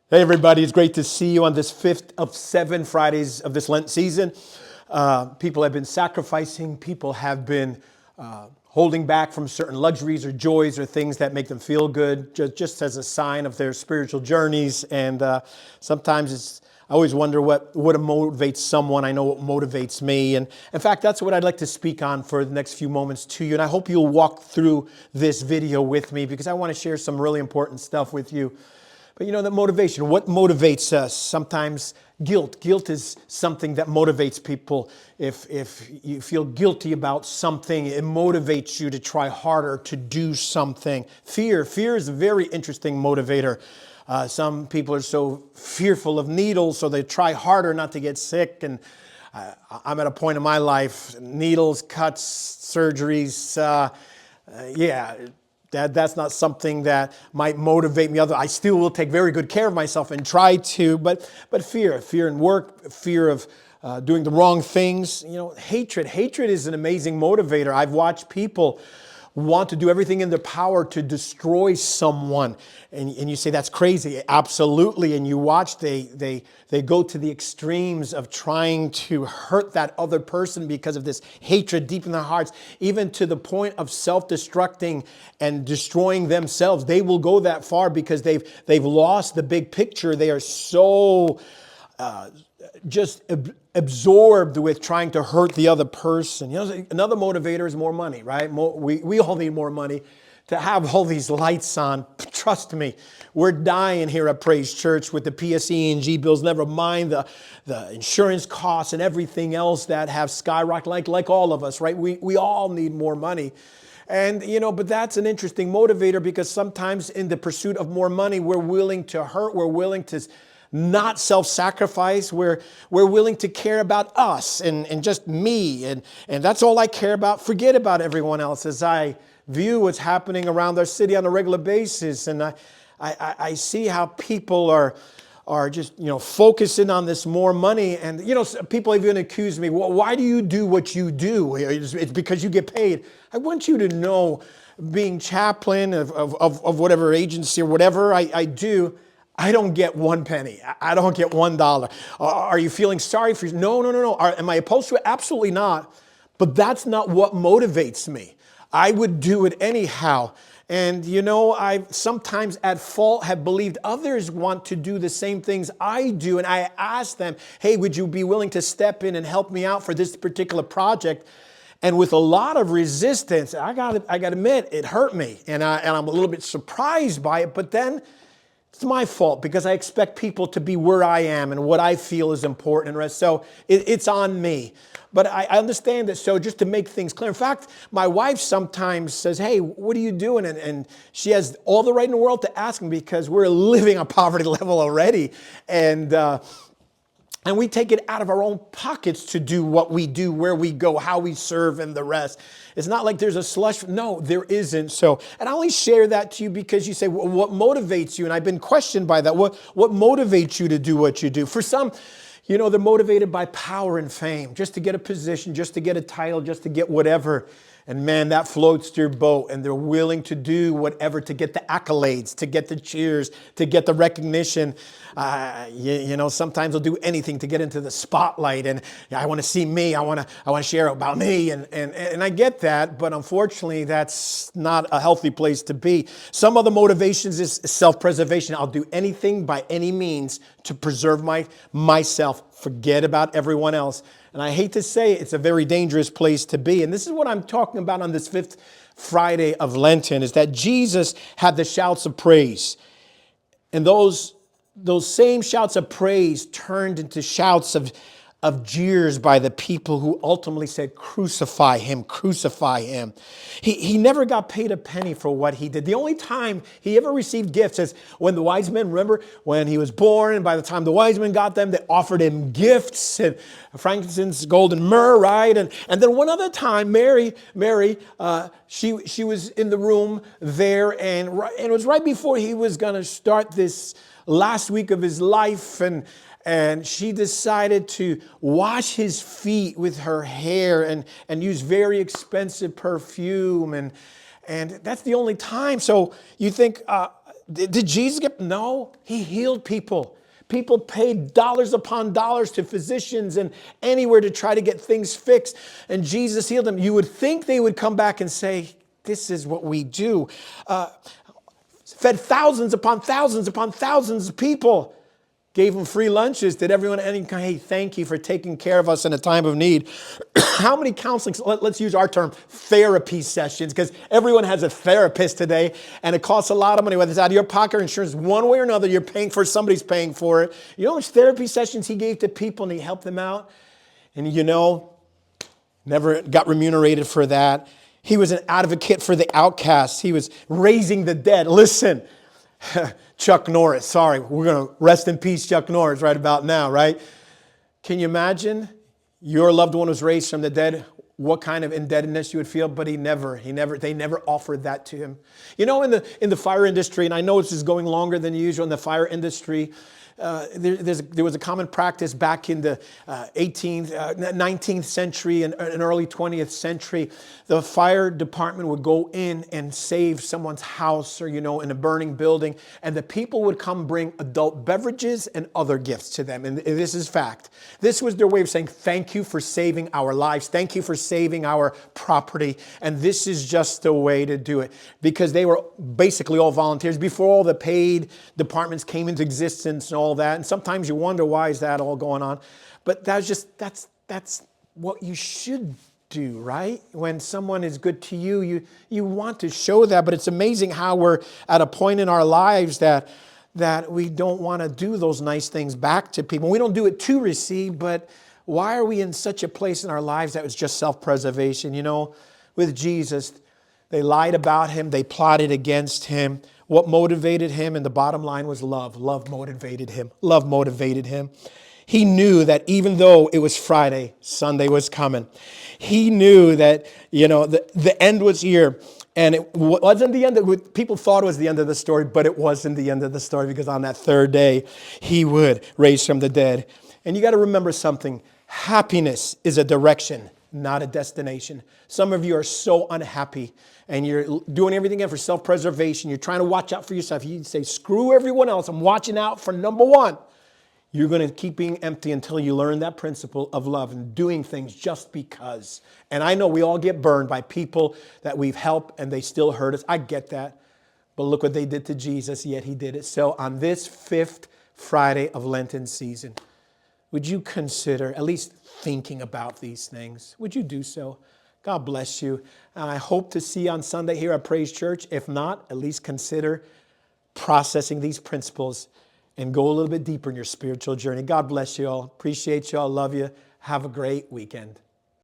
Hey everybody, it's great to see you on this fifth of 7 Fridays of this Lent season. People have been sacrificing, people have been holding back from certain luxuries or joys or things that make them feel good, just as a sign of their spiritual journeys. And sometimes I always wonder what motivates someone. I know what motivates me. And in fact, that's what I'd like to speak on for the next few moments to you. And I hope you'll walk through this video with me because I want to share some really important stuff with you. But the motivation, what motivates us? Sometimes guilt. Guilt is something that motivates people. If you feel guilty about something, it motivates you to try harder, to do something. Fear is a very interesting motivator. Some people are so fearful of needles, so they try harder not to get sick. And I'm at a point in my life, needles, cuts, surgeries, That's not something that might motivate me. I still will take very good care of myself and try to, but fear in work, fear of doing the wrong things. Hatred is an amazing motivator. I've watched people want to do everything in their power to destroy someone. And you say, that's crazy. Absolutely. And you watch, they go to the extremes of trying to hurt that other person because of this hatred deep in their hearts, even to the point of self-destructing and destroying themselves. They will go that far because they've lost the big picture. They are so just absorbed with trying to hurt the other person. Another motivator is more money, right? We all need more money to have all these lights on. Trust me, we're dying here at Praise Church with the PSE&G bills, never mind the insurance costs and everything else that have skyrocketed, like all of us, right? We all need more money. And, but that's an interesting motivator because sometimes in the pursuit of more money, we're willing to hurt, we're willing to not self-sacrifice. We're willing to care about us and just me. And that's all I care about. Forget about everyone else as I view what's happening around our city on a regular basis. And I see how people are just, focusing on this more money. And, people even accuse me, well, why do you do what you do? It's because you get paid. I want you to know, being chaplain of whatever agency or whatever I do, I don't get 1 penny. I don't get $1. Are you feeling sorry for you? No. Am I opposed to it? Absolutely not. But that's not what motivates me. I would do it anyhow. And I sometimes at fault have believed others want to do the same things I do. And I ask them, hey, would you be willing to step in and help me out for this particular project? And with a lot of resistance, I got to admit, it hurt me. And I'm a little bit surprised by it. But then it's my fault because I expect people to be where I am and what I feel is important. So it's on me. But I understand that. So just to make things clear, in fact, my wife sometimes says, hey, what are you doing? And she has all the right in the world to ask me because we're living on poverty level already. And we take it out of our own pockets to do what we do, where we go, how we serve, and the rest. It's not like there's a slush. No, there isn't. So, and I only share that to you because you say, well, what motivates you? And I've been questioned by that. What motivates you to do what you do? For some, they're motivated by power and fame, just to get a position, just to get a title, just to get whatever. And man, that floats their boat, and they're willing to do whatever to get the accolades, to get the cheers, to get the recognition. Sometimes they'll do anything to get into the spotlight, and I want to see me. I want to share about me, and I get that, but unfortunately, that's not a healthy place to be. Some other motivations is self-preservation. I'll do anything by any means to preserve myself. Forget about everyone else. And I hate to say it's a very dangerous place to be. And this is what I'm talking about on this fifth Friday of Lenten, is that Jesus had the shouts of praise. And those same shouts of praise turned into shouts of jeers by the people who ultimately said, crucify him, crucify him. He never got paid a penny for what he did. The only time he ever received gifts is when the wise men, remember, when he was born, and by the time the wise men got them, they offered him gifts and frankincense, gold, and myrrh, right? And then one other time, Mary, she was in the room there, and it was right before he was going to start this last week of his life, and she decided to wash his feet with her hair and use very expensive perfume. And that's the only time. So you think, Did Jesus get? No, he healed people. People paid dollars upon dollars to physicians and anywhere to try to get things fixed. And Jesus healed them. You would think they would come back and say, this is what we do. Fed thousands upon thousands upon thousands of people. Gave them free lunches. Did everyone, hey, thank you for taking care of us in a time of need. How many counseling, let's use our term, therapy sessions, because everyone has a therapist today, and it costs a lot of money, whether it's out of your pocket or insurance. One way or another, you're paying for it, somebody's paying for it. You know how much therapy sessions he gave to people, and he helped them out? And never got remunerated for that. He was an advocate for the outcasts. He was raising the dead. Listen, Chuck Norris, sorry, we're going to rest in peace, Chuck Norris, right about now, right? Can you imagine your loved one was raised from the dead? What kind of indebtedness you would feel? But they never offered that to him. In the fire industry, and I know this is going longer than usual in the fire industry, there was a common practice back in the 19th century and early 20th century. The fire department would go in and save someone's house or, in a burning building, and the people would come bring adult beverages and other gifts to them. And this is fact. This was their way of saying, thank you for saving our lives. Thank you for saving our property. And this is just the way to do it, because they were basically all volunteers before all the paid departments came into existence and all that. And sometimes you wonder, why is that all going on? But that's what you should do, right? When someone is good to you, you want to show that. But it's amazing how we're at a point in our lives that we don't want to do those nice things back to people. We don't do it to receive, but why are we in such a place in our lives that was just self-preservation? With Jesus, they lied about him. They plotted against him. What motivated him? And the bottom line was love. Love motivated him. Love motivated him. He knew that even though it was Friday, Sunday was coming. He knew that, the end was here. And it wasn't the end. People thought it was the end of the story, but it wasn't the end of the story, because on that third day, he would raise from the dead. And you got to remember something. Happiness is a direction, not a destination. Some of you are so unhappy, and you're doing everything for self-preservation. You're trying to watch out for yourself. You say, screw everyone else. I'm watching out for number one. You're going to keep being empty until you learn that principle of love and doing things just because. And I know we all get burned by people that we've helped and they still hurt us. I get that. But look what they did to Jesus, yet he did it. So on this 5th Friday of Lenten season, would you consider at least thinking about these things? Would you do so? God bless you. And I hope to see you on Sunday here at Praise Church. If not, at least consider processing these principles and go a little bit deeper in your spiritual journey. God bless you all. Appreciate you all. Love you. Have a great weekend.